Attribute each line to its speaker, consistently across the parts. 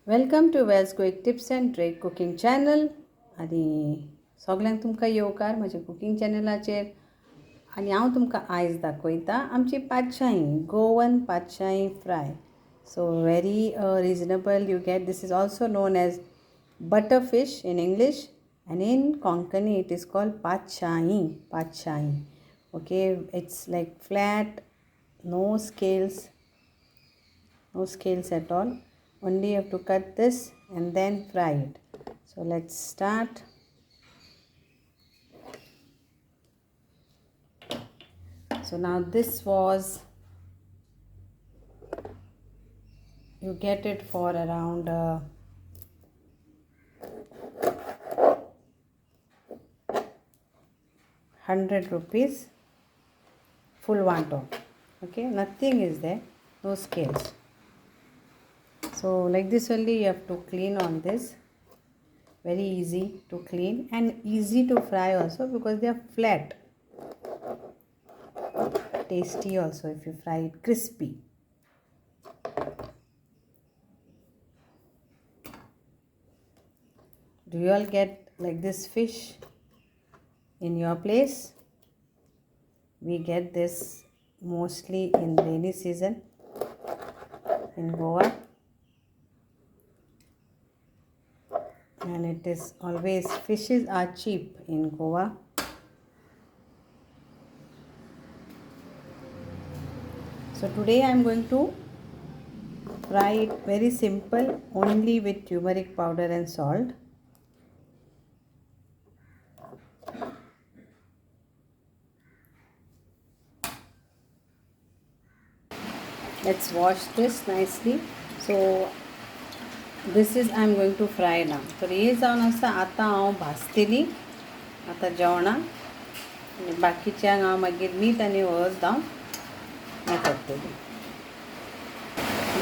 Speaker 1: Welcome to Wells quick tips and trick cooking channel. आणि सगळ्यांक तुमकां येवकार म्हज्या कुकिंग चॅनलाचेर. आनी हांव तुमकां आयज दाखयतां आमची पातशायी, गोवन पातशायी fry. So very reasonable you get. This is also known as butter fish in English, and in Konkani it is called Patshayee. Okay, it's like flat, no scales at all. Only you have to cut this and then fry it. So let's start. So now this was, you get it for around 100 rupees, full wonton. Okay, nothing is there, no scales. So like this only you have to clean on this. Very easy to clean and easy to fry also because they are flat. Tasty also if you fry it crispy. Do you all get like this fish in your place? We get this mostly in rainy season in Goa, and it is always, fishes are cheap in Goa. So today I am going to fry it very simple, only with turmeric powder and salt. Let's wash this nicely. So this is I am going to fry now. So हे जावन आसा आतां हांव भाजतली आतां जेवणाक, आनी बाकीच्यांक हांव मागीर मीठ आनी हळद जावन हें करतली.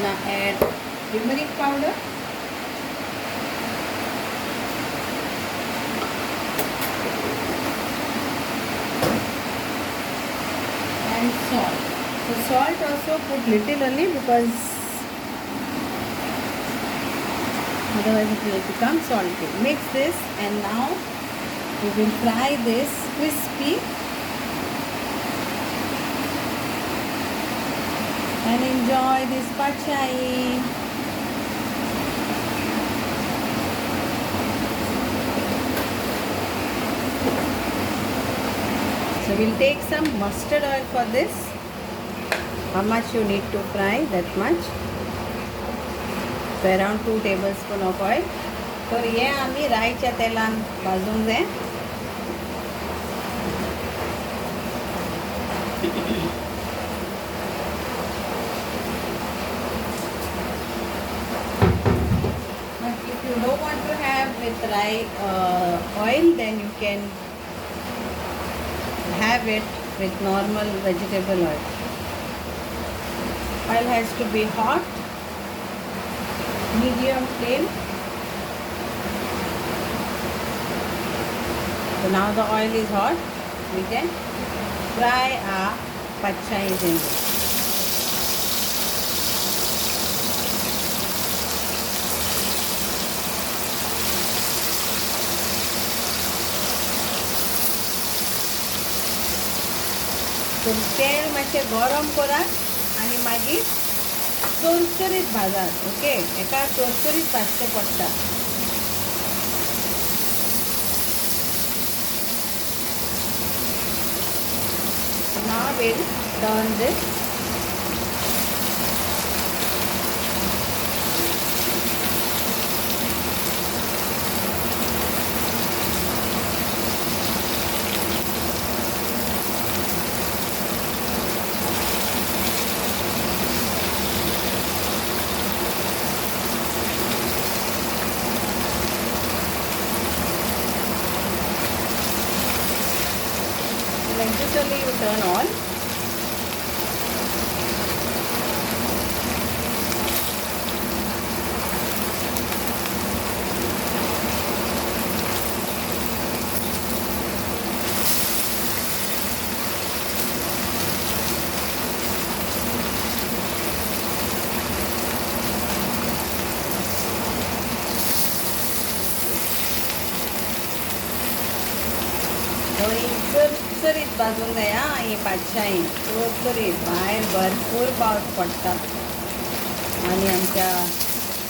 Speaker 1: Now add turmeric powder, and salt. So salt also put little only because otherwise it will become salty. Mix this and now we will fry this crispy and enjoy this patshayee. So we'll take some mustard oil for this. How much you need to fry, that much. So around 2 tablespoons of oil. So हे आमी राईच्या तेलान भाजूंक जाय. But if you don't want to have with oil, then you can have it with normal vegetable oil. Oil has to be hot, medium flame. So now the oil is hot, we can fry our patshayee in this. So तेल मातशें गरम करात आनी मागीर चरचरीत भाजात. Okay, एका चरचरीत भाजचें पडटा. Now we'll turn this. Like this only you turn on. आणि चरचरीत भाजून घ्या ही पातशाई चरचरीत. बाहेर भरपूर पावस पडटा आणि आमच्या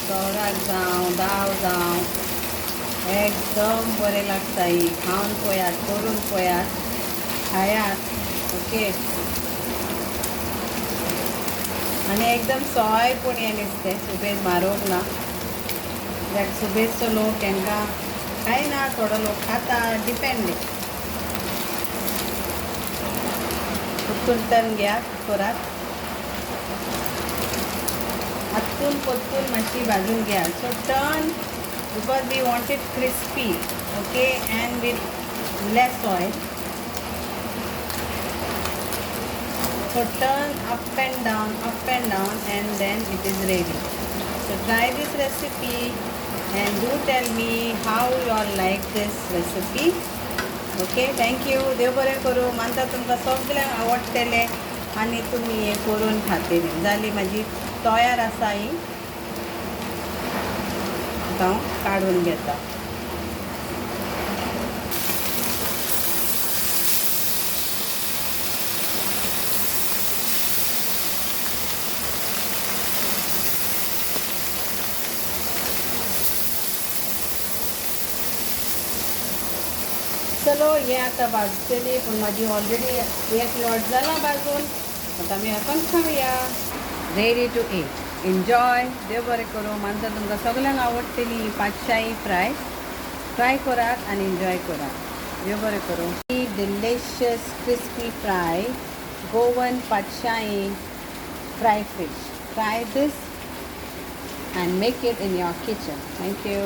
Speaker 1: सौराक जावं दाव जावं एकदम बरें लागता. ही खावन पळयात, करून पळयात, खायात. ओके. आणि एकदम सोयपणी नुस्तें, सुबेज मारूंक ना. कित्याक सुबेजचो लोक तांकां खायना, थोडो लोक खाता, डिपेंड. टर्न घ्या कुकरात. हातून परतून मातशी भाजून घ्या. सो turn because we want it crispy, okay, and with less oil. So turn up and down, and then it is ready. So try this recipe and do tell me how you all like this recipe. Okay, thank you. देव बरें करूं. मानता तुमकां सगळ्यांक आवडटलें आनी तुमी हें करून खातली. जाली म्हाजी तयार आसा ही. आता हांव काडून घेता. चलो हे आता भाजतली, पण माझी ऑलरेडी एक लॉट जाला भाजून. आता आमी आपण खाऊया. Ready to eat. एन्जॉय. देव बरें करूं. मानता तुमकां सगळ्यांक आवडटली पातशाई फ्राय करात आनी एन्जॉय करात. देव बरें करूं. डिलिशियस क्रिस्पी फ्राय गोवन पातशाई fry fish. Try this and make it in your kitchen. Thank you.